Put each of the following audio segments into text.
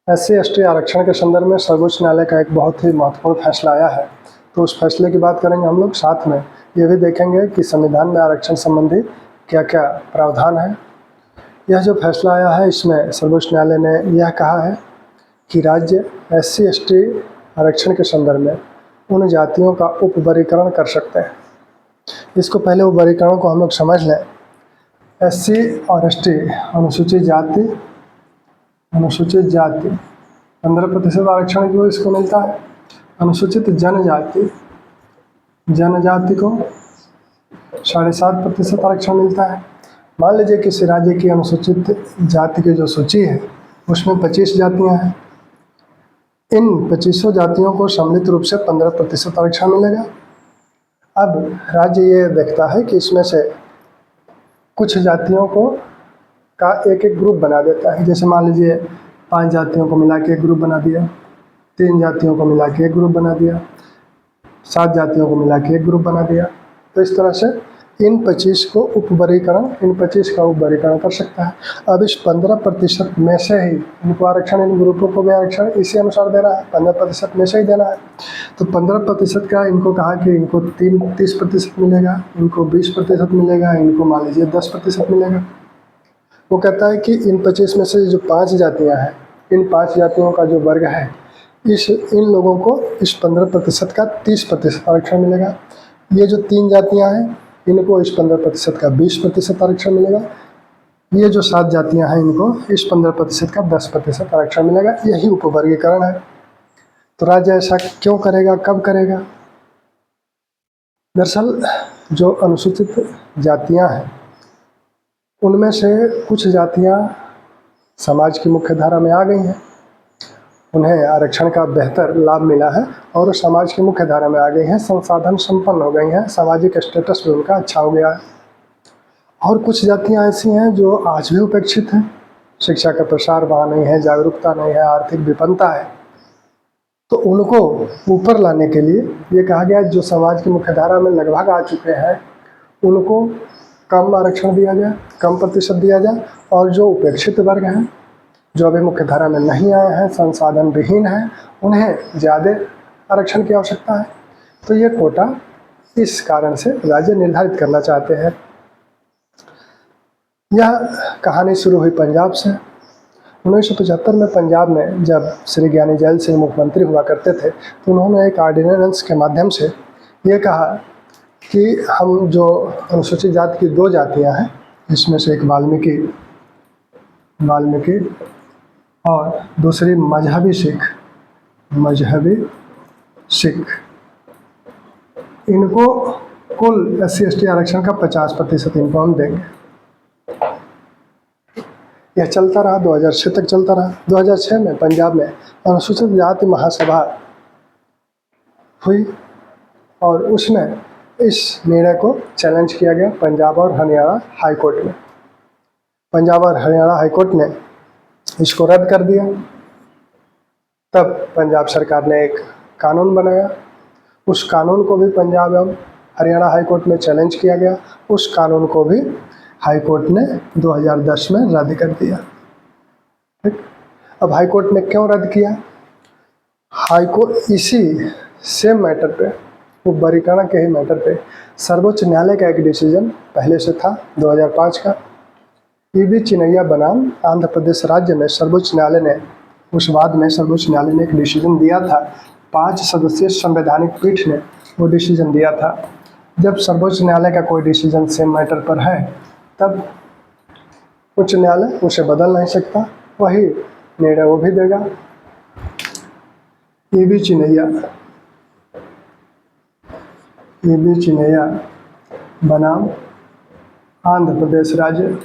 SC/ST आरक्षण के संदर्भ में सर्वोच्च न्यायालय का एक बहुत ही महत्वपूर्ण फैसला आया है। तो उस फैसले की बात करेंगे हम लोग, साथ में ये भी देखेंगे कि संविधान में आरक्षण संबंधी क्या क्या प्रावधान है। यह जो फैसला आया है, इसमें सर्वोच्च न्यायालय ने यह कहा है कि राज्य SC/ST आरक्षण के संदर्भ में उन जातियों का उपवर्गीकरण कर सकते हैं। इसको पहले वर्गीकरण को हम लोग समझ लें। SC और ST अनुसूचित जाति 15% आरक्षण जो इसको मिलता है। अनुसूचित जनजाति को 7.5% आरक्षण मिलता है। मान लीजिए किसी राज्य की अनुसूचित जाति की जो सूची है उसमें 25 जातियां हैं। इन 25 जातियों को सम्मिलित रूप से 15% आरक्षण मिलेगा। अब राज्य ये देखता है कि इसमें से कुछ जातियों को का एक ग्रुप बना देता है। जैसे मान लीजिए 5 जातियों को मिला के एक ग्रुप बना दिया, 3 जातियों को मिला के एक ग्रुप बना दिया, 7 जातियों को मिला के एक ग्रुप बना दिया। तो इस तरह से इन 25 का उपवर्गीकरण कर सकता है। अब इस 15% में से ही इनको आरक्षण, इन ग्रुपों को भी आरक्षण इसी अनुसार देना है, 15% में से ही देना है। तो 15% का इनको कहा कि इनको 30% मिलेगा, इनको 20% मिलेगा, इनको मान लीजिए 10% मिलेगा। वो कहता है कि इन 25 में से जो 5 जातियाँ हैं, इन 5 जातियों का जो वर्ग है, इन लोगों को इस 15% का 30% आरक्षण मिलेगा। ये जो 3 जातियाँ हैं, इनको इस 15% का 20% आरक्षण मिलेगा। ये जो 7 जातियाँ हैं, इनको इस 15% का 10% आरक्षण मिलेगा। यही उपवर्गीकरण है। तो राज्य ऐसा क्यों करेगा, कब करेगा? दरअसल जो अनुसूचित जातियाँ हैं उनमें से कुछ जातियाँ समाज की मुख्य धारा में आ गई हैं, उन्हें आरक्षण का बेहतर लाभ मिला है और समाज की मुख्य धारा में आ गई हैं, संसाधन संपन्न हो गई हैं, सामाजिक स्टेटस भी उनका अच्छा हो गया है। और कुछ जातियां ऐसी हैं जो आज भी उपेक्षित हैं, शिक्षा का प्रसार वहाँ नहीं है, जागरूकता नहीं है, आर्थिक विपन्नता है। तो उनको ऊपर लाने के लिए ये कहा गया जो समाज की मुख्य धारा में लगभग आ चुके हैं उनको कम आरक्षण दिया जाए, कम प्रतिशत दिया जाए, और जो उपेक्षित वर्ग हैं, जो अभी मुख्य धारा में नहीं आए हैं, संसाधन विहीन हैं, उन्हें ज़्यादा आरक्षण की आवश्यकता है। तो ये कोटा इस कारण से राज्य निर्धारित करना चाहते हैं। यह कहानी शुरू हुई पंजाब से। 1975 में पंजाब में जब श्री ज्ञानी जैल सिंह मुख्यमंत्री हुआ करते थे तो उन्होंने एक ऑर्डिनेंस के माध्यम से ये कहा कि हम जो अनुसूचित जाति की 2 जातियां हैं, इसमें से एक वाल्मीकि और दूसरी मजहबी सिख, इनको कुल SC/ST आरक्षण का 50% इनको हम देंगे। यह चलता रहा, 2006 तक चलता रहा। 2006 में पंजाब में अनुसूचित जाति महासभा हुई और उसमें इस निर्णय को चैलेंज किया गया पंजाब और हरियाणा हाई कोर्ट में। पंजाब और हरियाणा हाई कोर्ट ने इसको रद्द कर दिया। तब पंजाब सरकार ने एक कानून बनाया, उस कानून को भी पंजाब एवं हरियाणा हाई कोर्ट में चैलेंज किया गया। उस कानून को भी हाई कोर्ट ने 2010 में रद्द कर दिया। ठीक, अब हाई कोर्ट ने क्यों रद्द किया? हाई कोर्ट इसी सेम मैटर पे, वर्गीकरण के ही मैटर पे, सर्वोच्च न्यायालय का एक डिसीजन पहले से था 2005 का। EB चिनैया बनाम आंध्र प्रदेश राज्य में सर्वोच्च न्यायालय ने उस वाद में सर्वोच्च न्यायालय ने एक डिसीजन दिया था। 5 सदस्यीय संवैधानिक पीठ ने वो डिसीजन दिया था। जब सर्वोच्च न्यायालय का कोई डिसीजन सेम मैटर पर है तब उच्च न्यायालय उसे बदल नहीं सकता, वही निर्णय वो भी देगा। EB चिनैया बनाम आंध्र प्रदेश राज्य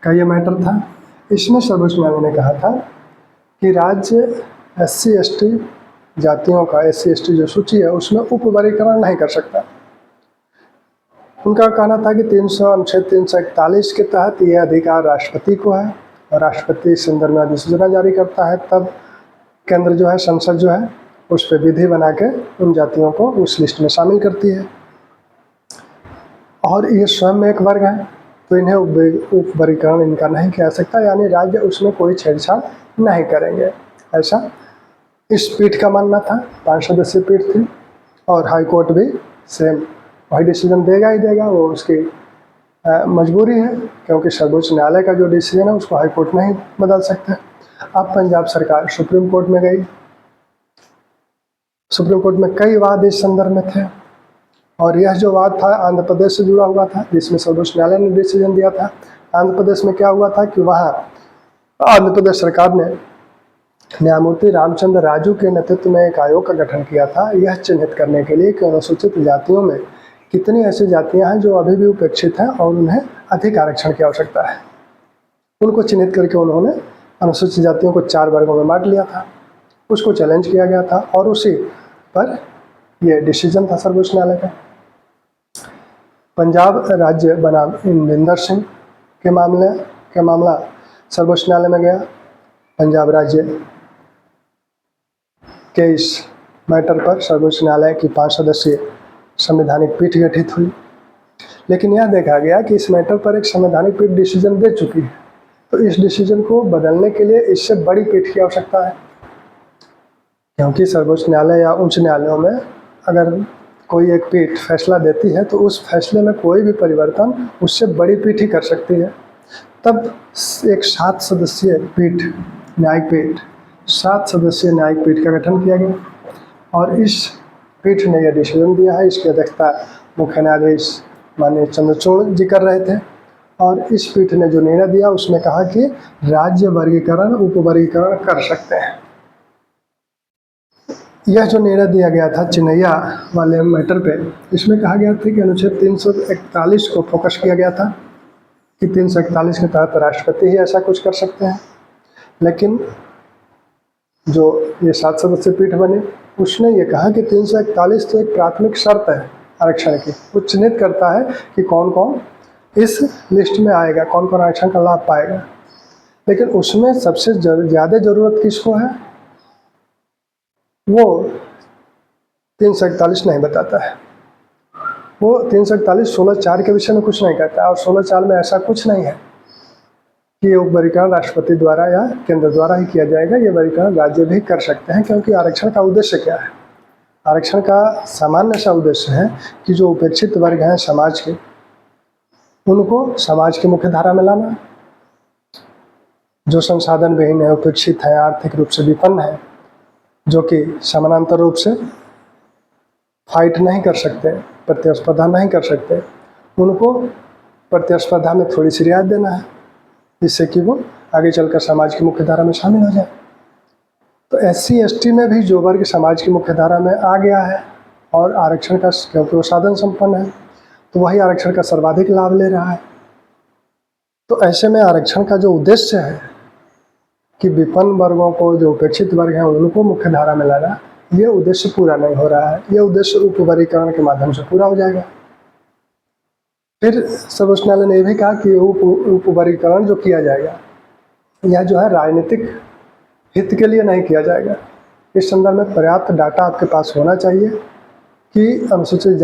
का ये मैटर था। इसमें सर्वोच्च न्यायालय ने कहा था कि राज्य SC/ST जातियों का SC/ST जो सूची है उसमें उपवर्गीकरण नहीं कर सकता। उनका कहना था कि 300 341 के तहत यह अधिकार राष्ट्रपति को है और राष्ट्रपति इस संदर्भ में अधिसूचना जारी करता है। तब केंद्र जो है, संसद जो है, उस पर विधि बना के उन जातियों को उस लिस्ट में शामिल करती है। और ये स्वयं में एक वर्ग है, तो इन्हें उपवर्गीकरण इनका नहीं किया जा सकता, यानी राज्य उसमें कोई छेड़छाड़ नहीं करेंगे, ऐसा इस पीठ का मानना था। 5 सदस्यीय पीठ थी और हाई कोर्ट भी सेम वही डिसीजन देगा ही देगा, वो उसकी मजबूरी है, क्योंकि सर्वोच्च न्यायालय का जो डिसीजन है उसको हाई कोर्ट नहीं बदल सकते। अब पंजाब सरकार सुप्रीम कोर्ट में गई। सुप्रीम कोर्ट में कई वाद इस संदर्भ में थे, और यह जो वाद था आंध्र प्रदेश से जुड़ा हुआ था, जिसमें सर्वोच्च न्यायालय ने डिसीजन दिया था। आंध्र प्रदेश में क्या हुआ था कि वहाँ आंध्र प्रदेश सरकार ने न्यायमूर्ति रामचंद्र राजू के नेतृत्व में एक आयोग का गठन किया था, यह चिन्हित करने के लिए कि अनुसूचित जातियों में कितनी ऐसी जातियां हैं जो अभी भी उपेक्षित हैं और उन्हें अधिक आरक्षण की आवश्यकता है। उनको चिन्हित करके उन्होंने अनुसूचित जातियों को 4 वर्गों में बांट लिया था। उसको चैलेंज किया गया था और उसी पर यह डिसीजन था सर्वोच्च न्यायालय का। पंजाब राज्य बनाम इंदिवर सिंह के मामला सर्वोच्च न्यायालय में गया। पंजाब राज्य के इस मैटर पर सर्वोच्च न्यायालय की 5 सदस्यीय संवैधानिक पीठ गठित हुई, लेकिन यह देखा गया कि इस मैटर पर एक संवैधानिक पीठ डिसीजन दे चुकी है, तो इस डिसीजन को बदलने के लिए इससे बड़ी पीठ की आवश्यकता है, क्योंकि सर्वोच्च न्यायालय या उच्च न्यायालयों में अगर कोई एक पीठ फैसला देती है तो उस फैसले में कोई भी परिवर्तन उससे बड़ी पीठ ही कर सकती है। तब एक 7 सदस्यीय पीठ, न्यायिक पीठ, 7 सदस्यीय न्यायिक पीठ का गठन किया गया और इस पीठ ने यह डिसीजन दिया है। इसकी अध्यक्षता मुख्य न्यायाधीश माननीय चंद्रचूड़ जी कर रहे थे और इस पीठ ने जो निर्णय दिया उसमें कहा कि राज्य वर्गीकरण उपवर्गीकरण कर सकते हैं। यह जो निर्णय दिया गया था चिन्नैया वाले मैटर पे, इसमें कहा गया था कि अनुच्छेद 341 को फोकस किया गया था कि 341 के तहत राष्ट्रपति ही ऐसा कुछ कर सकते हैं, लेकिन जो ये 7 सदस्यीय पीठ बने उसने ये कहा कि 341 तो एक प्राथमिक शर्त है आरक्षण की, वो चिन्हित करता है कि कौन कौन इस लिस्ट में आएगा, कौन कौन आरक्षण का लाभ पाएगा, लेकिन उसमें सबसे ज़्यादा ज़रूरत किसको है वो 341 नहीं बताता है। वो 341 16(4) के विषय में कुछ नहीं कहता और 16(4) में ऐसा कुछ नहीं है कि ये वर्गीकरण राष्ट्रपति द्वारा या केंद्र द्वारा ही किया जाएगा। ये वर्गीकरण राज्य भी कर सकते हैं, क्योंकि आरक्षण का उद्देश्य क्या है? आरक्षण का सामान्य सा उद्देश्य है कि जो उपेक्षित वर्ग हैं समाज के, उनको समाज की मुख्य धारा में लाना। जो संसाधन विहीन है, उपेक्षित है, आर्थिक रूप से विपन्न है, जो कि समानांतर रूप से फाइट नहीं कर सकते, प्रतिस्पर्धा नहीं कर सकते, उनको प्रतिस्पर्धा में थोड़ी सी रियायत देना है, जिससे कि वो आगे चलकर समाज की मुख्य धारा में शामिल हो जाए। तो SC ST में भी जो वर्ग समाज की मुख्य धारा में आ गया है और आरक्षण का, क्योंकि वो साधन संपन्न है, तो वही आरक्षण का सर्वाधिक लाभ ले रहा है। तो ऐसे में आरक्षण का जो उद्देश्य है कि विपन्न वर्गों को, जो उपेक्षित वर्ग हैं, उनको मुख्य धारा में लाना, ये उद्देश्य पूरा नहीं हो रहा है। ये उद्देश्य उपवर्गीकरण के माध्यम से पूरा हो जाएगा। फिर सर्वोच्च न्यायालय ने यह भी कहा कि उपवर्गीकरण जो किया जाएगा यह जो है राजनीतिक हित के लिए नहीं किया जाएगा। इस संदर्भ में पर्याप्त डाटा आपके पास होना चाहिए कि अनुसूचित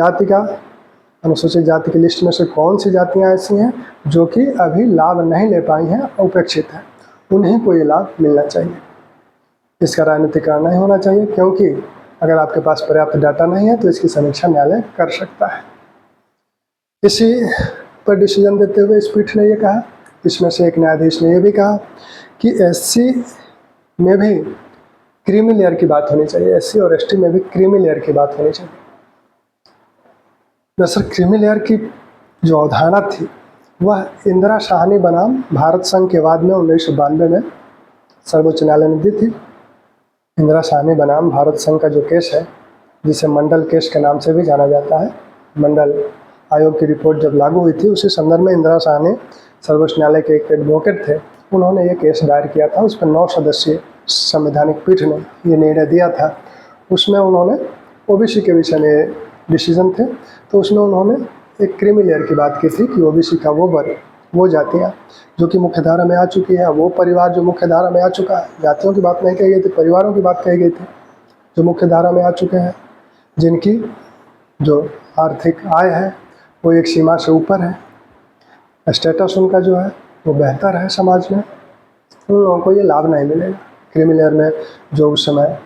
जाति की लिस्ट में से कौन सी जातियां ऐसी हैं जो कि अभी लाभ नहीं ले पाई हैं, उपेक्षित हैं, उन्हीं को ये लाभ मिलना चाहिए। इसका राजनीतिकरण नहीं होना चाहिए, क्योंकि अगर आपके पास पर्याप्त डाटा नहीं है तो इसकी समीक्षा न्यायालय कर सकता है। इसी पर डिसीजन देते हुए इस पीठ ने ये कहा, इसमें से एक न्यायाधीश ने यह भी कहा कि SC में भी क्रीमी लेयर की बात होनी चाहिए, SC और ST में भी क्रीमी लेयर की बात होनी चाहिए। दरअसल क्रीमी लेयर की जो अवधारणा थी वह इंदिरा साहनी बनाम भारत संघ के वाद में 1992 में सर्वोच्च न्यायालय ने दी थी। इंदिरा साहनी बनाम भारत संघ का जो केस है, जिसे मंडल केस के नाम से भी जाना जाता है, मंडल आयोग की रिपोर्ट जब लागू हुई थी उसी संदर्भ में इंदिरा साहनी सर्वोच्च न्यायालय के एक एडवोकेट थे, उन्होंने ये केस दायर किया था। उस पर 9 सदस्यीय संवैधानिक पीठ ने ये निर्णय दिया था। उसमें उन्होंने OBC के विषय में डिसीजन थे, तो उसमें उन्होंने एक क्रीमी लेयर की बात की थी कि OBC का वो वर्ग, वो जातियाँ जो कि मुख्य धारा में आ चुकी है, वो परिवार जो मुख्य धारा में आ चुका है, जातियों की बात नहीं कही गई थी, परिवारों की बात कही गई थी, जो मुख्य धारा में आ चुके हैं, जिनकी जो आर्थिक आय है वो एक सीमा से ऊपर है, स्टेटस उनका जो है वो बेहतर है समाज में, उन लोगों को ये लाभ नहीं मिलेगा। क्रीमी लेयर में जो उस समय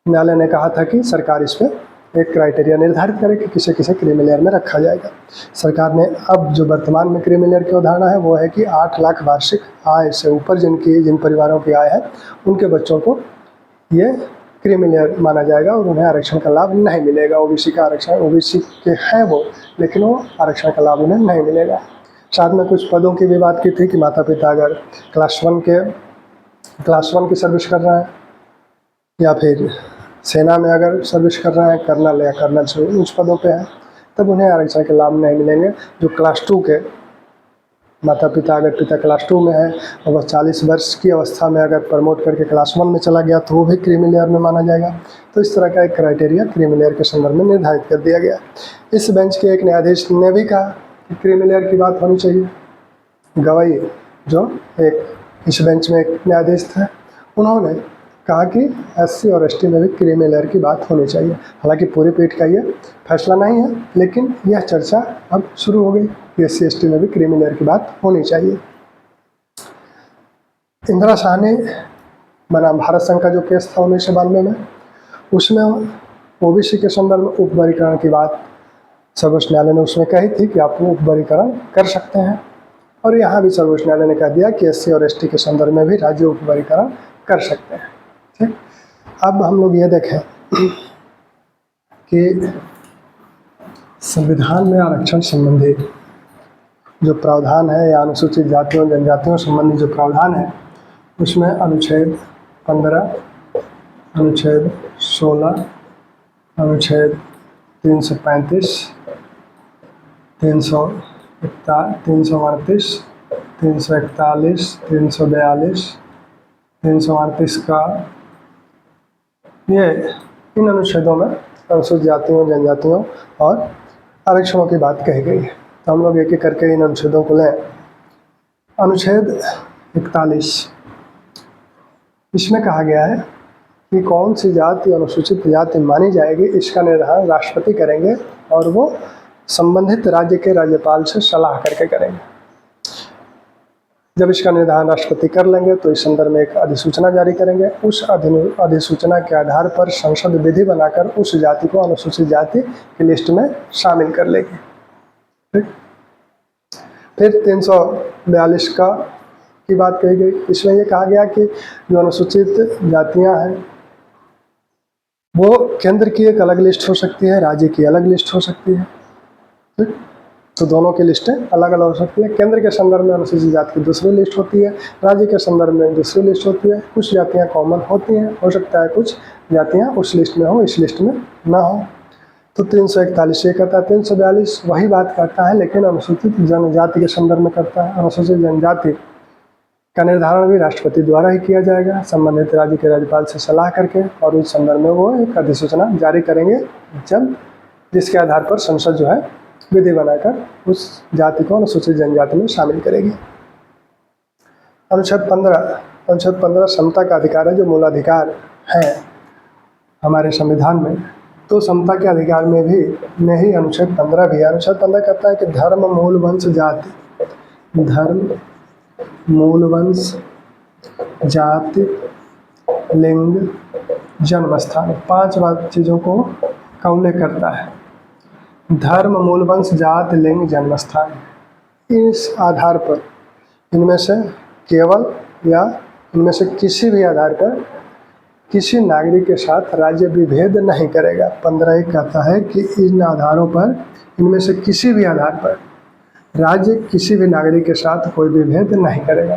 न्यायालय ने कहा था कि सरकार इस पर एक क्राइटेरिया निर्धारित करे कि किसे किसे क्रीमी लेयर में रखा जाएगा। सरकार ने अब जो वर्तमान में क्रीमी लेयर की अवधारणा है वो है कि 8 लाख वार्षिक आय से ऊपर जिन परिवारों की आय है उनके बच्चों को ये क्रीमी लेयर माना जाएगा और उन्हें आरक्षण का लाभ नहीं मिलेगा। ओबीसी का आरक्षण, ओबीसी के हैं वो, लेकिन वो आरक्षण का लाभ उन्हें नहीं मिलेगा। साथ में कुछ पदों की भी बात की थी कि माता पिता अगर क्लास वन की सर्विस कर रहे हैं या फिर सेना में अगर सर्विस कर रहे हैं, कर्नल या कर्नल से उच्च पदों पे हैं, तब उन्हें आरक्षण के लाभ नहीं मिलेंगे। जो क्लास 2 के माता पिता, अगर पिता क्लास 2 में है और वह 40 वर्ष की अवस्था में अगर प्रमोट करके क्लास 1 में चला गया तो वो भी क्रीमी लेयर में माना जाएगा। तो इस तरह का एक क्राइटेरिया क्रीमी लेयर के संदर्भ में निर्धारित कर दिया गया। इस बेंच के एक न्यायाधीश ने भी कहा कि क्रीमी लेयर की बात होनी चाहिए। गवाई जो एक इस बेंच में एक न्यायाधीश थे, उन्होंने कहा कि एससी और एसटी में भी क्रीमी लेयर की बात होनी चाहिए। हालांकि पूरी पीठ का ये फैसला नहीं है, लेकिन यह चर्चा अब शुरू हो गई कि एससी एसटी में भी क्रीमी लेयर की बात होनी चाहिए। इंदिरा साहनी बनाम भारत संघ का जो केस था 1992 में, उसमें ओबीसी के संदर्भ में उपवर्गीकरण की बात सर्वोच्च न्यायालय ने उसमें कही थी कि आप उपवर्गीकरण कर सकते हैं, और यहाँ भी सर्वोच्च न्यायालय ने कह दिया कि एससी और एसटी के संदर्भ में भी राज्य उपवर्गीकरण कर सकते हैं। ठीक, अब हम लोग ये देखें कि संविधान में आरक्षण संबंधी जो प्रावधान है या अनुसूचित जातियों जनजातियों संबंधी जो प्रावधान है, उसमें अनुच्छेद 15, अनुच्छेद 16, अनुच्छेद 335, 338, 341, 342, 338 का ये इन अनुच्छेदों में अनुसूचित जातियों जनजातियों और आरक्षणों की बात कही गई है। तो हम लोग एक एक करके इन अनुच्छेदों को लें। अनुच्छेद 41, इसमें कहा गया है कि कौन सी जाति अनुसूचित जाति मानी जाएगी, इसका निर्धारण राष्ट्रपति करेंगे और वो संबंधित राज्य के राज्यपाल से सलाह करके करेंगे। जब इसका निर्धारण राष्ट्रपति कर लेंगे तो इस संदर्भ में एक अधिसूचना जारी करेंगे। उस अधिसूचना के आधार पर संसद विधि बनाकर उस जाति को अनुसूचित जाति की लिस्ट में शामिल कर लेगी। ठीक, फिर 342 की बात कही गई। इसमें यह कहा गया कि जो अनुसूचित जातियां हैं वो केंद्र की एक अलग लिस्ट हो सकती है, राज्य की अलग लिस्ट हो सकती है। ठीक, तो दोनों की लिस्टें अलग अलग हो सकती है। केंद्र के संदर्भ में अनुसूचित जाति की दूसरी लिस्ट होती है, राज्य के संदर्भ में दूसरी लिस्ट होती है। कुछ जातियां कॉमन होती हैं, हो सकता है कुछ जातियां उस लिस्ट में हो, इस लिस्ट में ना हो। तो 341 ये कहता है। 342 वही बात करता है, लेकिन अनुसूचित जनजाति के संदर्भ में करता है। अनुसूचित जनजाति का निर्धारण भी राष्ट्रपति द्वारा ही किया जाएगा, संबंधित राज्य के राज्यपाल से सलाह करके, और उस संदर्भ में वो एक अधिसूचना जारी करेंगे, जब जिसके आधार पर संसद जो है विधि बनाकर उस जाति को अनुसूचित जनजाति में शामिल करेगी। अनुच्छेद 15 समता का अधिकार है, जो मूलाधिकार है हमारे संविधान में। तो समता के अधिकार में ही अनुच्छेद 15 भी है। अनुच्छेद 15 कहता है कि धर्म, मूल, वंश, जाति, धर्म, मूल, वंश, जाति, लिंग, जन्म स्थान, 5 चीज़ों को का उल्लेख करता है। धर्म, मूल, वंश, जाति, लिंग, जन्म स्थान, इस आधार पर इनमें से केवल या इनमें से किसी भी आधार पर किसी नागरिक के साथ राज्य विभेद नहीं करेगा। 15 कहता है कि इन आधारों पर, इनमें से किसी भी आधार पर राज्य किसी भी नागरिक के साथ कोई भी भेद नहीं करेगा।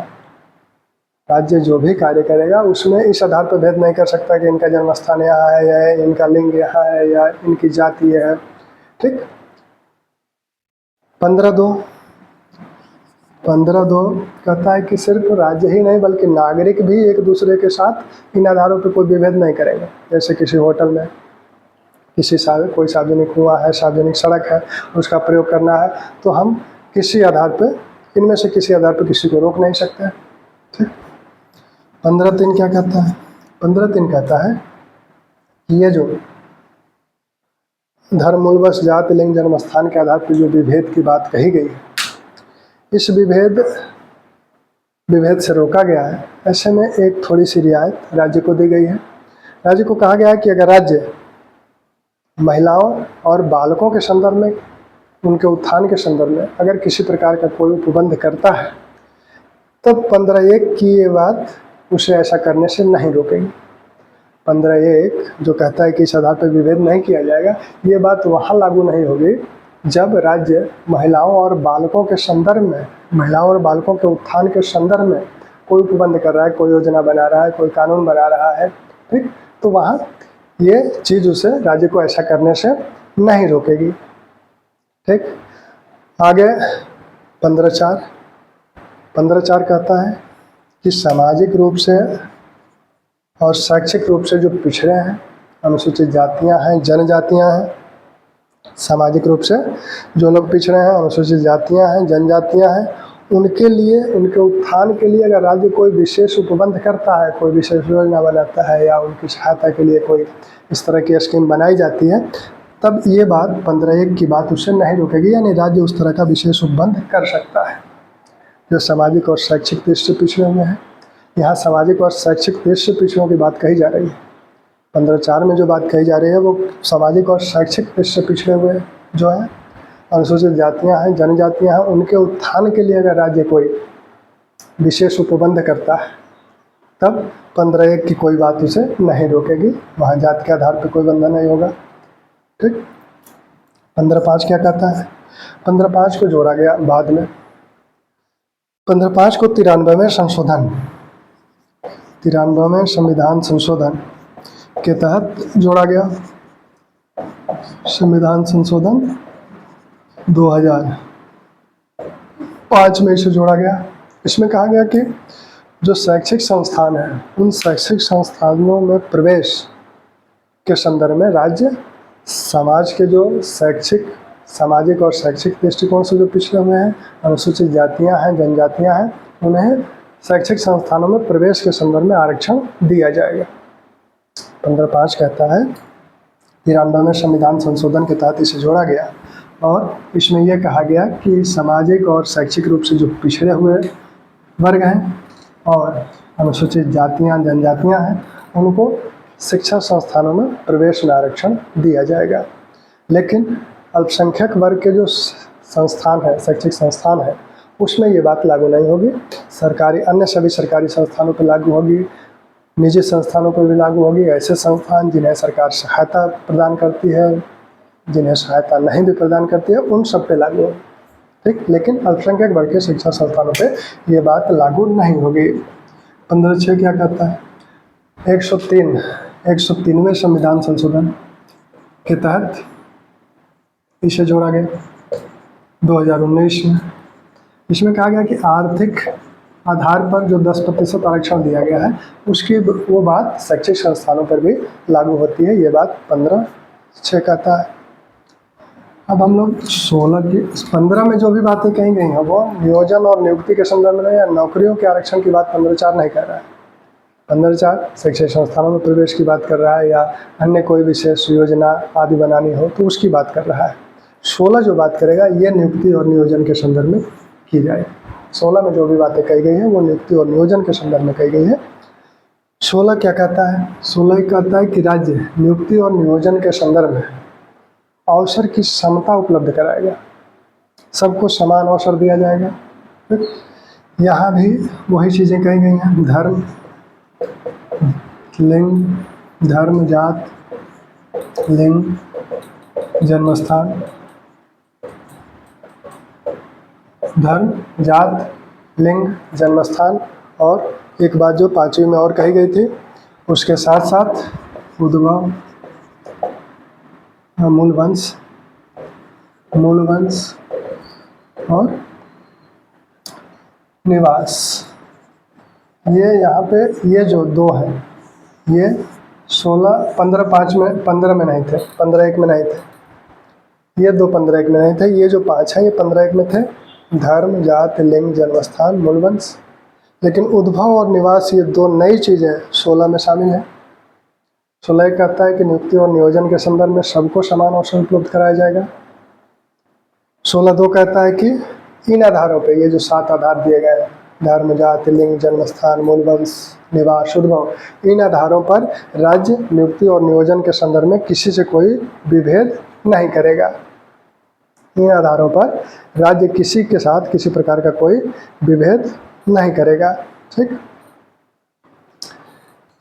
राज्य जो भी कार्य करेगा उसमें इस आधार पर भेद नहीं कर सकता कि इनका जन्म स्थान यहाँ है या इनका लिंग यहाँ है या इनकी जाति है। ठीक, 15(2) कहता है कि सिर्फ राज्य ही नहीं बल्कि नागरिक भी एक दूसरे के साथ इन आधारों पर कोई विभेद नहीं करेगा। जैसे किसी होटल में कोई सार्वजनिक कुआं है, सार्वजनिक सड़क है, उसका प्रयोग करना है, तो हम किसी आधार पर, इनमें से किसी आधार पर किसी को रोक नहीं सकते। ठीक, 15(3) क्या कहता है? 15(3) कहता है कि ये जो धर्म, मूल, वंश, जाति, लिंग, जन्म स्थान के आधार पर जो विभेद की बात कही गई है, इस विभेद से रोका गया है। ऐसे में एक थोड़ी सी रियायत राज्य को दी गई है। राज्य को कहा गया है कि अगर राज्य महिलाओं और बालकों के संदर्भ में, उनके उत्थान के संदर्भ में अगर किसी प्रकार का कोई उपबंध करता है तब 15(1) की ये बात उसे ऐसा करने से नहीं रोकेगी। 15(1) जो कहता है कि इस आधार पर विभेद नहीं किया जाएगा, ये बात वहाँ लागू नहीं होगी जब राज्य महिलाओं और बालकों के संदर्भ में, महिलाओं और बालकों के उत्थान के संदर्भ में कोई उपबंध कर रहा है, कोई योजना बना रहा है, कोई कानून बना रहा है, ठीक, तो वहाँ ये चीज़ उसे राज्य को ऐसा करने से नहीं रोकेगी। ठीक, आगे 15(4) कहता है कि सामाजिक रूप से और शैक्षिक रूप से जो पिछड़े हैं, अनुसूचित जातियां हैं, जनजातियां हैं, सामाजिक रूप से जो लोग पिछड़े हैं, अनुसूचित जातियां हैं, जनजातियां हैं, उनके लिए, उनके उत्थान के लिए अगर राज्य कोई विशेष उपबंध करता है, कोई विशेष योजना बनाता है या उनकी सहायता के लिए कोई इस तरह की स्कीम बनाई जाती है, तब ये बात 15(1) की बात उसे नहीं रोकेगी, यानी राज्य उस तरह का विशेष उपबंध कर सकता है। जो सामाजिक और शैक्षिक दृष्टि से पिछड़े हुए हैं, यहाँ सामाजिक और शैक्षिक दृष्टि से पिछड़ों की बात कही जा रही है। 15(4) में जो बात कही जा रही है वो सामाजिक और शैक्षिक दृष्टि से पिछड़े हुए जो हैं, अनुसूचित जातियां हैं, जनजातियां हैं, उनके उत्थान के लिए अगर राज्य कोई विशेष उपबंध करता है तब 15(1) की कोई बात उसे नहीं रोकेगी, वहाँ जाति के आधार पर कोई बंधन नहीं होगा। ठीक, 15(5) क्या कहता है? 15(5) को जोड़ा गया बाद में, 15(5) को 93वें संशोधन, 93वें संविधान संशोधन के तहत जोड़ा गया। संविधान संशोधन 2005 में इसे जोड़ा गया। इसमें कहा गया कि जो शैक्षिक संस्थान है, उन शैक्षिक संस्थानों में प्रवेश के संदर्भ में राज्य समाज के जो सामाजिक और शैक्षिक दृष्टिकोण से जो पिछड़े हुए हैं, अनुसूचित जातियां हैं, जनजातियां हैं, उन्हें शैक्षिक संस्थानों में प्रवेश के संदर्भ में आरक्षण दिया जाएगा। 15(5) कहता है, 93वें संविधान संशोधन के तहत इसे जोड़ा गया और इसमें यह कहा गया कि सामाजिक और शैक्षिक रूप से जो पिछड़े हुए वर्ग हैं और अनुसूचित जातियां, जनजातियां हैं, उनको शिक्षा संस्थानों में प्रवेश में आरक्षण दिया जाएगा। लेकिन अल्पसंख्यक वर्ग के जो संस्थान है, शैक्षिक संस्थान है, उसमें ये बात लागू नहीं होगी। सरकारी, अन्य सभी सरकारी संस्थानों पर लागू होगी, निजी संस्थानों पर भी लागू होगी। ऐसे संस्थान जिन्हें सरकार सहायता प्रदान करती है, जिन्हें सहायता नहीं भी प्रदान करती है, उन सब पे लागू होगी। ठीक, लेकिन अल्पसंख्यक वर्ग के शिक्षा संस्थानों पे ये बात लागू नहीं होगी। 15(6) क्या कहता है? 103वें संविधान संशोधन के तहत इसे जोड़ा गया 2019 में। इसमें कहा गया कि आर्थिक आधार पर जो 10% आरक्षण दिया गया है, उसकी वो बात शैक्षिक संस्थानों पर भी लागू होती है। ये बात 15(6) कहता है। अब हम लोग 15 में जो भी बातें कही गई हैं वो नियोजन और नियुक्ति के संदर्भ में या नौकरियों के आरक्षण की बात 15(4) नहीं कह रहा है। 15(4) शैक्षिक संस्थानों में प्रवेश की बात कर रहा है या अन्य कोई विशेष योजना आदि बनानी हो तो उसकी बात कर रहा है। 16 जो बात करेगा ये नियुक्ति और नियोजन के संदर्भ में की जाए। 16 में जो भी बातें कही गई हैं वो नियुक्ति और नियोजन के संदर्भ में कही गई है। 16 क्या कहता है? 16 कहता है कि राज्य नियुक्ति और नियोजन के संदर्भ में अवसर की समता उपलब्ध कराएगा, सबको समान अवसर दिया जाएगा। यहाँ भी वही चीज़ें कही गई हैं, धर्म, लिंग, धर्म, जात, लिंग, जन्मस्थान, धर्म, जात, लिंग, जन्मस्थान, और एक बात जो 5वीं में और कही गई थी, उसके साथ साथ उद्भव, मूल वंश और निवास। ये यहाँ पे ये जो दो हैं ये 15(5) में, 15 में नहीं थे, 15(1) में नहीं थे, ये दो 15(1) में नहीं थे। ये जो 5 हैं ये 15(1) में थे, धर्म, जात, लिंग, जन्मस्थान, मूलवंश। लेकिन उद्भव और निवास ये दो नई चीज़ें 16 में शामिल हैं। 16 कहता है कि नियुक्ति और नियोजन के संदर्भ में सबको समान अवसर उपलब्ध कराया जाएगा। 16(2) कहता है कि इन आधारों पे, ये जो 7 आधार दिए गए हैं, धर्म, जाति, लिंग, जन्म स्थान, मूल वंश, निवास, शुद्धभाव, इन आधारों पर राज्य नियुक्ति और नियोजन के संदर्भ में किसी से कोई विभेद नहीं करेगा। इन आधारों पर राज्य किसी के साथ किसी प्रकार का कोई विभेद नहीं करेगा। ठीक।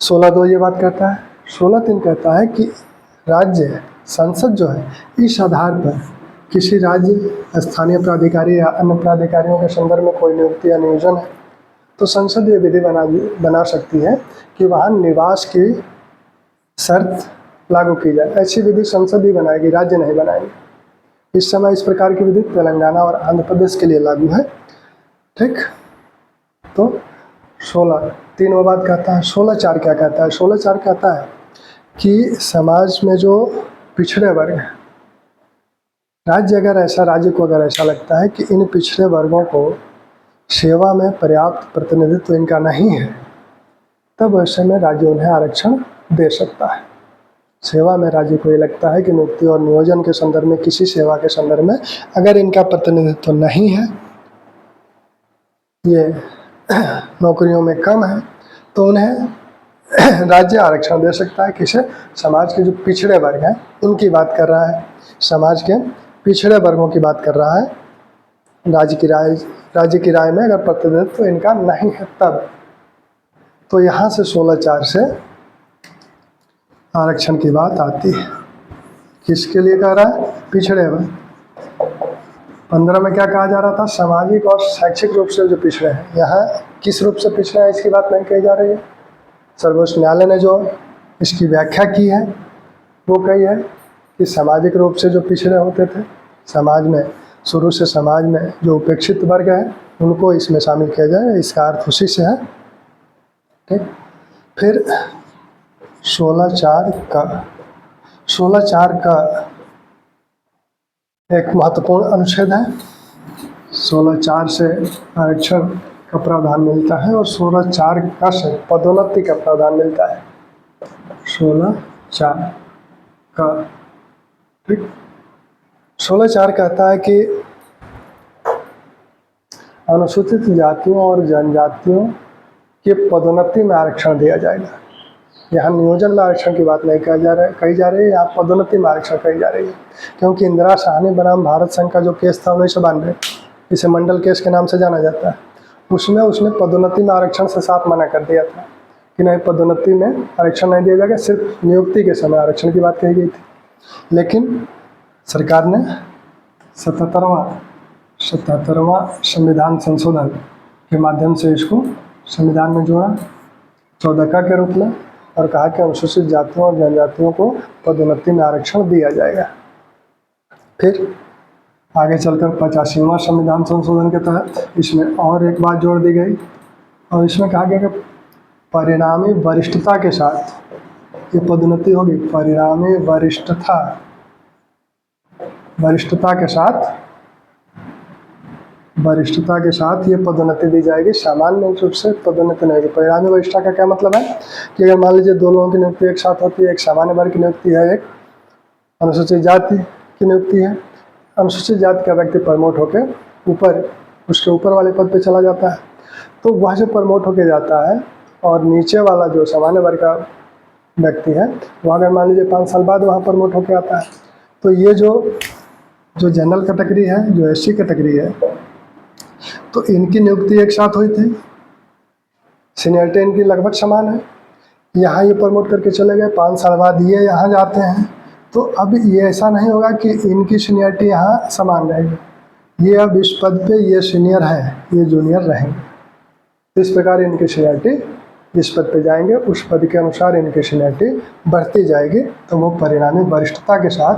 16(2) ये बात कहता है। 16(3) कहता है कि राज्य संसद जो है, इस आधार पर किसी राज्य, स्थानीय प्राधिकारी या अन्य प्राधिकारियों के संदर्भ में कोई नियुक्ति या नियोजन है तो संसद ये विधि बना सकती है कि वहाँ निवास की शर्त लागू की जाए। ऐसी विधि संसद ही बनाएगी, राज्य नहीं बनाएंगे। इस समय इस प्रकार की विधि तेलंगाना और आंध्र प्रदेश के लिए लागू है। ठीक। तो 16(3) वो बात कहता है। 16(4) क्या कहता है? 16(4) कहता है कि समाज में जो पिछड़े वर्ग हैं, राज्य को अगर ऐसा लगता है कि इन पिछड़े वर्गों को सेवा में पर्याप्त प्रतिनिधित्व इनका नहीं है, तब ऐसे में राज्य उन्हें आरक्षण दे सकता है। सेवा में राज्य को ये लगता है कि नियुक्ति और नियोजन के संदर्भ में, किसी सेवा के संदर्भ में अगर इनका प्रतिनिधित्व नहीं है, ये नौकरियों में कम है, तो उन्हें राज्य आरक्षण दे सकता है। किसे? समाज के जो पिछड़े वर्ग हैं उनकी बात कर रहा है, समाज के पिछड़े वर्गों की बात कर रहा है। राज्य की राय में अगर प्रतिनिधित्व इनका नहीं है तब। तो यहाँ से 16(4) से आरक्षण की बात आती है। किसके लिए कह रहा है? पिछड़े वर्ग। 15 में क्या कहा जा रहा था? सामाजिक और शैक्षिक रूप से जो पिछड़े हैं। यहाँ किस रूप से पिछड़े हैं इसकी बात नहीं कही जा रही है। सर्वोच्च न्यायालय ने जो इसकी व्याख्या की है वो कही है कि सामाजिक रूप से जो पिछड़े होते थे, समाज में शुरू से समाज में जो उपेक्षित वर्ग है उनको इसमें शामिल किया जाए। इसका अर्थ उसी से है। ठीक। फिर 16(4) का एक महत्वपूर्ण अनुच्छेद है। 16(4) से आरक्षण का प्रावधान मिलता है और 16(4) का से पदोन्नति का प्रावधान मिलता है। 16(4) का। ठीक। 16(4) कहता है कि अनुसूचित जातियों और जनजातियों के पदोन्नति में आरक्षण दिया जाएगा। यहाँ नियोजन में आरक्षण की बात नहीं कही जा रही है, यहाँ पदोन्नति में आरक्षण कही जा रही है। क्योंकि इंदिरा साहनी बनाम भारत संघ का जो केस था 1992, इसे मंडल केस के नाम से जाना जाता है, उसमें उसने पदोन्नति में आरक्षण से साफ मना कर दिया था कि नहीं, पदोन्नति में आरक्षण नहीं दिया जाएगा, सिर्फ नियुक्ति के समय आरक्षण की बात कही गई थी। लेकिन सरकार ने 77वां संविधान संशोधन के माध्यम से इसको संविधान में जोड़ा 14 के रूप में, और कहा कि अनुसूचित जातियों और जनजातियों को पदोन्नति में आरक्षण दिया जाएगा। फिर आगे चलकर 85वां संविधान संशोधन के तहत इसमें और एक बात जोड़ दी गई और इसमें कहा गया कि परिणामी वरिष्ठता के साथ ये पदोन्नति होगी। परिणामी वरिष्ठता के साथ ये पदोन्नति दी जाएगी। सामान्य रूप से पदोन्नति नहीं होगी। परिणामी वरिष्ठता का क्या मतलब है कि अगर मान लीजिए 2 लोगों की नियुक्ति एक साथ होती है, एक सामान्य वर्ग की नियुक्ति है, एक अनुसूचित जाति की नियुक्ति है। अनुसूचित जाति का व्यक्ति प्रमोट होकर उसके ऊपर वाले पद पे चला जाता है, तो वह जो प्रमोट होके जाता है और नीचे वाला जो सामान्य वर्ग का व्यक्ति है वह अगर मान लीजिए 5 साल बाद वहाँ प्रमोट होके आता है, तो ये जो जनरल कैटेगरी है, जो SC कैटेगरी है, तो इनकी नियुक्ति एक साथ हुई थी, सीनियरिटी इनकी लगभग समान है। यहाँ ये प्रमोट करके चले गए, 5 साल बाद ये यहाँ जाते हैं, तो अब ये ऐसा नहीं होगा कि इनकी सीनियरिटी यहाँ समान रहेगी। ये अब इस पद पे ये सीनियर है, ये जूनियर रहेंगे। इस प्रकार इनकी सीनियरिटी जिस पद पे जाएंगे उस पद के अनुसार इनकी सीनियरिटी बढ़ती जाएगी। तो वो परिणामी वरिष्ठता के साथ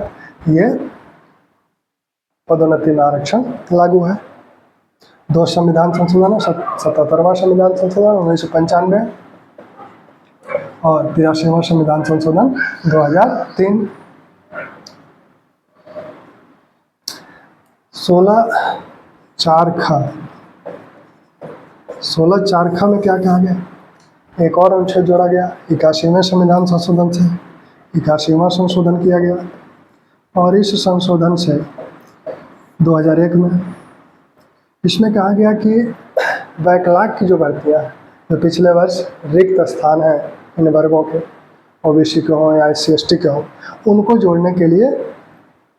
ये पदोन्नति में आरक्षण लागू है। 2 संविधान संशोधन, 77वां संविधान संशोधन 1995 और 83वां संविधान संशोधन 2003। 16(4) में क्या कहा गया? एक और अनुच्छेद जोड़ा गया 81वें संविधान संशोधन से। 81वां संशोधन किया गया और इस संशोधन से 2001 में इसमें कहा गया कि बैकलॉग की जो भर्तियाँ हैं, जो पिछले वर्ष रिक्त स्थान है इन वर्गों के, ओबीसी के हों या SC/ST के हों, उनको जोड़ने के लिए,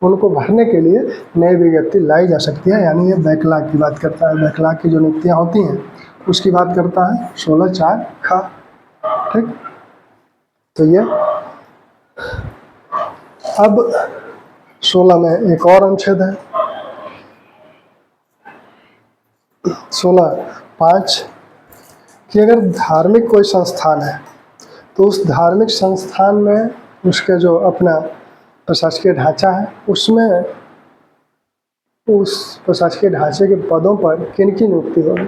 उनको भरने के लिए नई विज्ञप्ति लाई जा सकती है। यानी ये बैकलॉग की बात करता है। बैकलॉग की जो नियुक्तियाँ होती हैं उसकी बात करता है 16(4) ख। ठीक, तो ये अब 16 में एक और अनुच्छेद है, 16(5) कि अगर धार्मिक कोई संस्थान है तो उस धार्मिक संस्थान में उसके जो अपना प्रशासकीय ढांचा है उसमें उस प्रशासकीय ढांचे के पदों पर किन की नियुक्ति होगी।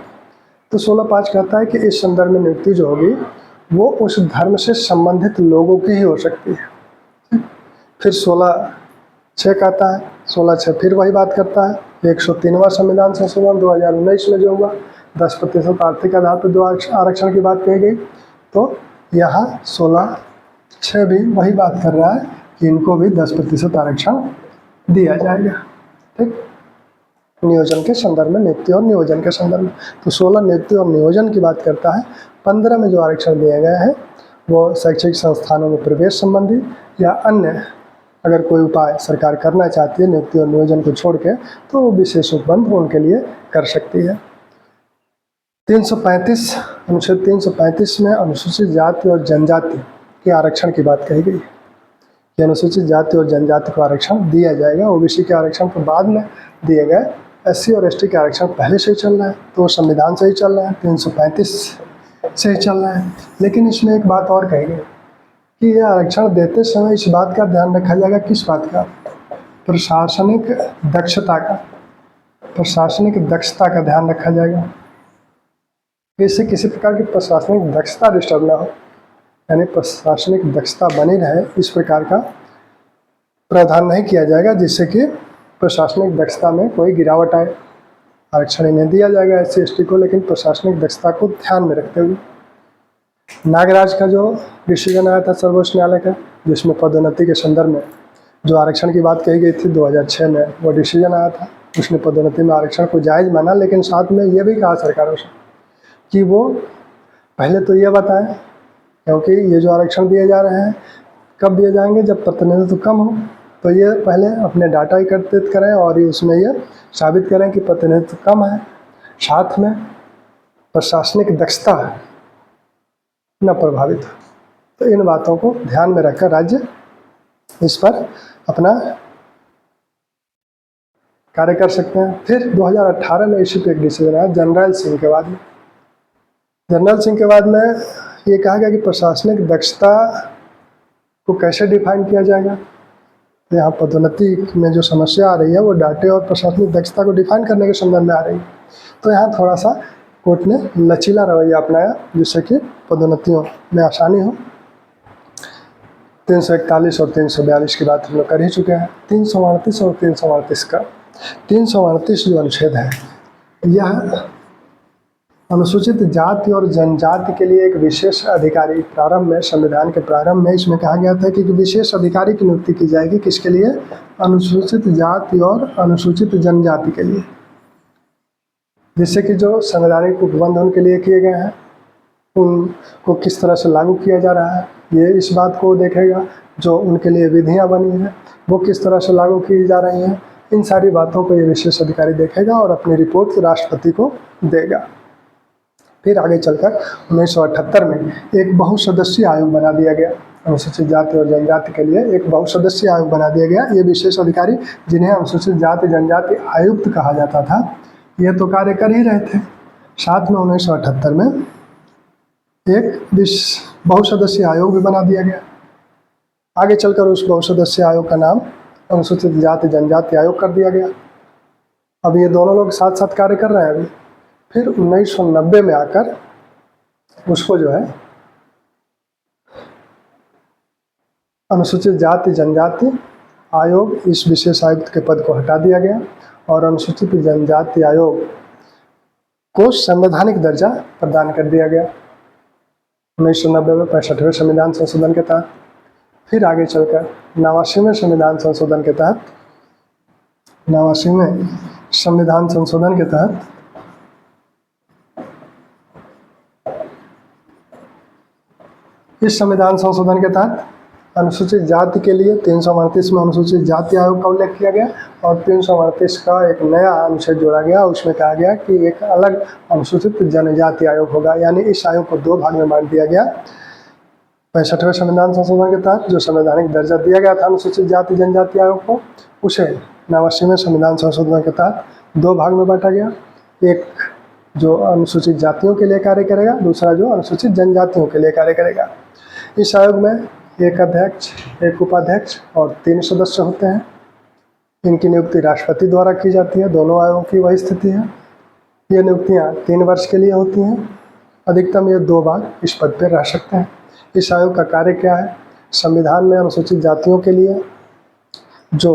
तो 16(5) कहता है कि इस संदर्भ में नियुक्ति जो होगी वो उस धर्म से संबंधित लोगों की ही हो सकती है। फिर 16(6) कहता है, 16(6) फिर वही बात करता है, 103वां संविधान संशोधन 2019 में जो हुआ 10% आर्थिक आधार पर जो आरक्षण की बात कही गई, तो यहाँ 16(6) भी वही बात कर रहा है कि इनको भी 10% आरक्षण दिया जाएगा। ठीक, नियोजन के संदर्भ में, नियुक्ति और नियोजन के संदर्भ में। तो 16 नियुक्ति और नियोजन की बात करता है। 15 में जो आरक्षण दिए गए हैं वो शैक्षिक संस्थानों में प्रवेश संबंधी या अन्य अगर कोई उपाय सरकार करना चाहती है नियुक्ति और नियोजन को छोड़ के, तो वो विशेष उपबंध उनके लिए कर सकती है। 335 अनुच्छेद 335 में अनुसूचित जाति और जनजाति के आरक्षण की बात कही गई है कि अनुसूचित जाति और जनजाति को आरक्षण दिया जाएगा। ओबीसी के आरक्षण तो बाद में दिए गए, SC और ST के आरक्षण पहले से ही चल रहा है, तो संविधान से ही चल रहा है, 335 से ही चल रहा है। लेकिन इसमें एक बात और कही गई कि यह आरक्षण देते समय इस बात का ध्यान रखा जाएगा, किस बात का, प्रशासनिक दक्षता का, प्रशासनिक दक्षता का ध्यान रखा जाएगा। इससे किसी प्रकार की प्रशासनिक दक्षता डिस्टर्ब ना हो, यानी प्रशासनिक दक्षता बनी रहे, इस प्रकार का प्रावधान नहीं किया जाएगा जिससे कि प्रशासनिक दक्षता में कोई गिरावट आए। आरक्षण इन्हें दिया जाएगा SC/ST को, लेकिन प्रशासनिक दक्षता को ध्यान में रखते हुए। नागराज का जो डिसीजन आया था सर्वोच्च न्यायालय का, जिसमें पदोन्नति के संदर्भ में जो आरक्षण की बात कही गई थी 2006 में, वो डिसीजन आया था, उसने पदोन्नति में आरक्षण को जायज़ माना, लेकिन साथ में ये भी कहा सरकारों से कि वो पहले तो ये बताएं, क्योंकि ये जो आरक्षण दिए जा रहे हैं कब दिए जाएंगे, जब प्रतिनिधित्व कम हो, तो ये पहले अपने डाटा एकत्रित करें और उसमें ये साबित करें कि प्रतिनिधित्व कम है, साथ में प्रशासनिक दक्षता न प्रभावित हो। तो इन बातों को ध्यान में रखकर राज्य इस पर अपना कार्य कर सकते हैं। फिर 2018 में इसी पे एक डिसीजन आया जनरल सिंह के बाद में। जनरल सिंह के बाद में ये कहा गया कि प्रशासनिक दक्षता को कैसे डिफाइन किया जाएगा। तो यहाँ पदोन्नति में जो समस्या आ रही है वो डाटे और प्रशासनिक दक्षता को डिफाइन करने के संदर्भ में आ रही है। तो यहाँ थोड़ा सा कोर्ट ने लचीला रवैया अपनाया जिससे कि पदोन्नतियों में आसानी हो। 341 और 342 की बात हम लोग कर ही चुके हैं। 338 और 338 का 338 जो अनुच्छेद है यह अनुसूचित जाति और जनजाति के लिए एक विशेष अधिकारी, प्रारंभ में संविधान के प्रारंभ में इसमें कहा गया था कि विशेष अधिकारी की नियुक्ति की जाएगी, किसके लिए, अनुसूचित जाति और अनुसूचित जनजाति के लिए, जिससे कि जो संवैधानिक उपबंध उनके लिए किए गए हैं उनको किस तरह से लागू किया जा रहा है, ये इस बात को देखेगा। जो उनके लिए विधियाँ बनी हैं वो किस तरह से लागू की जा रही हैं, इन सारी बातों को ये विशेष अधिकारी देखेगा और अपनी रिपोर्ट राष्ट्रपति को देगा। फिर आगे चलकर 1978 में एक बहुसदस्यीय आयोग बना दिया गया, अनुसूचित जाति और जनजाति के लिए एक बहुसदस्यीय आयोग बना दिया गया। ये विशेष अधिकारी जिन्हें अनुसूचित जाति जनजाति आयुक्त कहा जाता था, ये तो कार्य कर ही रहे थे। साथ में 1978 में एक बहुसदस्यीय आयोग भी बना दिया गया। आगे चलकर उस बहुसदस्यीय आयोग का नाम अनुसूचित जाति जनजाति आयोग कर दिया गया। अब ये दोनों लोग साथ साथ कार्य कर रहे हैं अभी। फिर 1990 में आकर उसको जो है अनुसूचित जाति जनजाति आयोग, इस विशेष आयुक्त के पद को हटा दिया गया और अनुसूचित जनजाति आयोग को संवैधानिक दर्जा प्रदान कर दिया गया 1990 में 65वें संविधान संशोधन के तहत। फिर आगे चलकर 89वें संविधान संशोधन के तहत 89वें संविधान संशोधन के तहत इस संविधान संशोधन के तहत अनुसूचित जाति के लिए 338 में अनुसूचित जाति आयोग का उल्लेख किया गया और 338 का एक नया अनुच्छेद जोड़ा गया। उसमें कहा गया कि एक अलग अनुसूचित जनजाति आयोग होगा, यानी इस आयोग को 2 भाग में बांट दिया गया। 65वें संविधान संशोधन के तहत जो संवैधानिक दर्जा दिया गया था अनुसूचित जाति जनजाति आयोग को, उसे 89वें संविधान संशोधन के तहत 2 भाग में बांटा गया। एक जो अनुसूचित जातियों के लिए कार्य करेगा, दूसरा जो अनुसूचित जनजातियों के लिए कार्य करेगा। इस आयोग में एक अध्यक्ष, एक उपाध्यक्ष और 3 सदस्य होते हैं। इनकी नियुक्ति राष्ट्रपति द्वारा की जाती है। दोनों आयोगों की वही स्थिति है। ये नियुक्तियां 3 वर्ष के लिए होती हैं। अधिकतम ये 2 बार इस पद पर रह सकते हैं। इस आयोग का कार्य क्या है? संविधान में अनुसूचित जातियों के लिए जो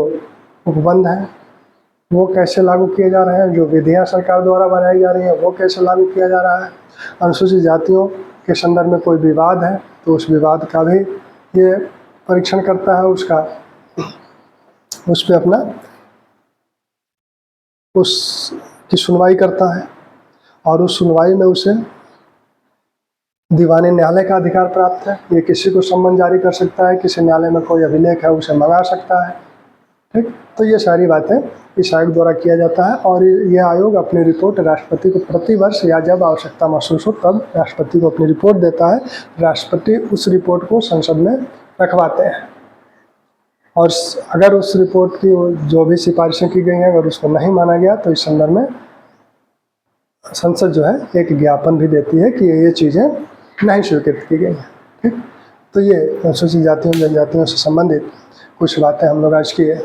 उपबंध हैं वो कैसे लागू किए जा रहे हैं, जो विधियां सरकार द्वारा बनाई जा रही हैं वो कैसे लागू किया जा रहा है। अनुसूचित जातियों के संदर्भ में कोई विवाद है तो उस विवाद का भी ये परीक्षण करता है, उस पर अपना उसकी सुनवाई करता है और उस सुनवाई में उसे दीवानी न्यायालय का अधिकार प्राप्त है। ये किसी को सम्मन जारी कर सकता है, किसी न्यायालय में कोई अभिलेख है उसे मंगा सकता है। ठीक, तो ये सारी बातें इस आयोग द्वारा किया जाता है और ये आयोग अपनी रिपोर्ट राष्ट्रपति को प्रति वर्ष या जब आवश्यकता महसूस हो तब राष्ट्रपति को अपनी रिपोर्ट देता है। राष्ट्रपति उस रिपोर्ट को संसद में रखवाते हैं और अगर उस रिपोर्ट की जो भी सिफारिशें की गई हैं अगर उसको नहीं माना गया तो इस संदर्भ में संसद जो है एक ज्ञापन भी देती है कि ये चीज़ें नहीं स्वीकृत की गई हैं। ठीक, तो ये अनुसूचित जातियों जनजातियों से संबंधित कुछ बातें हम लोग आज किए।